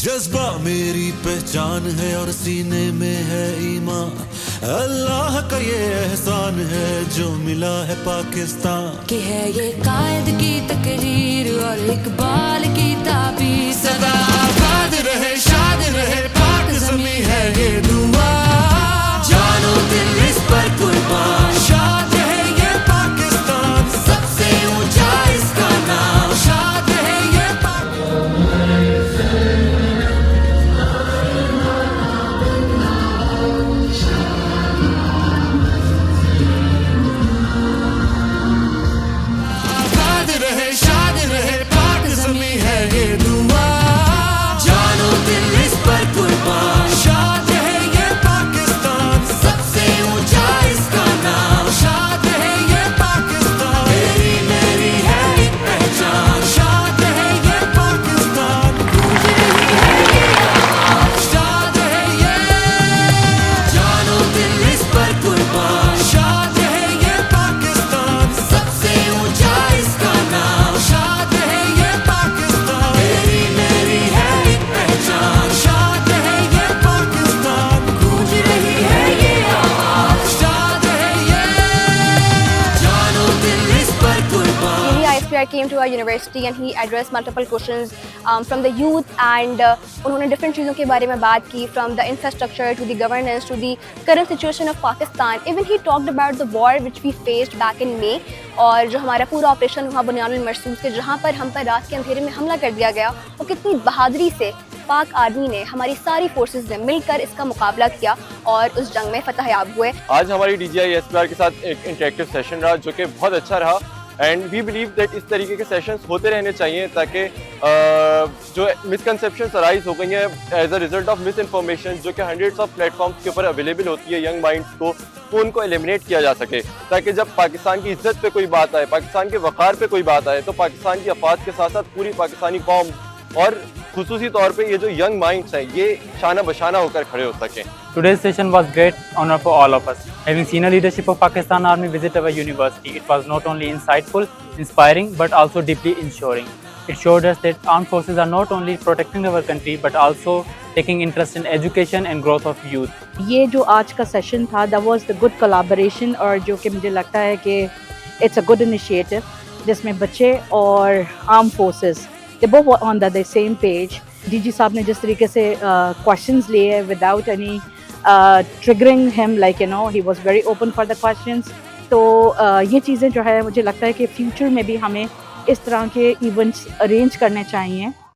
जज्बा मेरी पहचान है और सीने में है ईमान। अल्लाह का ये एहसान है जो मिला है पाकिस्तान। कि है ये कायद की तकरीर और इकबाल की ताबीर। सदा आबाद रहे शाद रहे पाक ज़मीं है ये दुआ। जानो दिल इस पर कुर्बान। शाद रहे ये पाकिस्तान, सबसे ऊंचा इसका नाम। शाद रहे ये आबाद रहे शाद रहे पाक ज़मीं है ये दुआ। जानो दिल इस पर कुर्बान। शाद रहे ये पाकिस्तान, सबसे ऊंचा इसका नाम। शाद रहे ये पाकिस्तान, तेरी मेरी है एक पहचान। शाद रहे ये पाकिस्तान, गूंज रही है ये आवाज़। शाद रहे ये, जानो दिल इस पर कुर्बान। शाद रहे ये पाकिस्तान, सबसे ऊंचा इसका नाम। शाद रहे ये पाकिस्तान, तेरी मेरी है एक पहचान। शाद रहे ये पाकिस्तान, गूंज रही है ये आवाज़। शाद रहे ये, जानो दिल इस पर कुर्बान। He ISPR came to our university and he addressed multiple questions from the youth and उन्होंने different चीज़ों के बारे में बात की, from the infrastructure to the governance to the current situation of Pakistan. Even he talked about the war which we faced back in May और जो हमारा पूरा ऑपरेशन हुआ बुनियानुल मरसूस से, जहाँ पर हम पर रात के अंधेरे में हमला कर दिया गया और कितनी बहादुरी से पाक आर्मी ने, हमारी सारी फोर्सेस ने मिलकर इसका मुकाबला किया और उस जंग में फतह याब हुए। आज हमारी DGI ISPR के साथ एक इंटरेक्टिव सेशन रहा जो कि बहुत अच्छा रहा एंड वी बिलीव दैट इस तरीके के सेशंस होते रहने चाहिए ताकि जो मिसकंसेप्शंस अराइज हो गई हैं as a result of misinformation जो कि हंड्रेड्स ऑफ प्लेटफॉर्म्स के ऊपर अवेलेबल होती है यंग माइंड्स को, उनको एलिमिनेट किया जा सके ताकि जब पाकिस्तान की इज्जत पे कोई बात आए, पाकिस्तान के वक़ार पे कोई बात आए तो पाकिस्तान की अफवाद के साथ साथ पूरी पाकिस्तानी कौम और खुसूसी तौर पे ये जो यंग माइंड्स हैं ये शाना बशाना होकर खड़े हो सकें। Today's session was great honor for all of us. Having senior leadership of Pakistan Army visit our university, it was not only insightful, inspiring, but also deeply ensuring. It showed us that armed forces are not only protecting our country, but also taking interest in education and growth of youth. ये जो आज का session था, that was the good collaboration और जो कि मुझे लगता है कि it's a good initiative जिसमें बच्चे और armed forces they both were on the same page. DG साहब ने जिस तरीके से questions लिए without any triggering him, like you know, he was very open for the questions. तो ये चीज़ें जो है मुझे लगता है कि फ्यूचर में भी हमें इस तरह के इवेंट्स अरेंज करने चाहिए।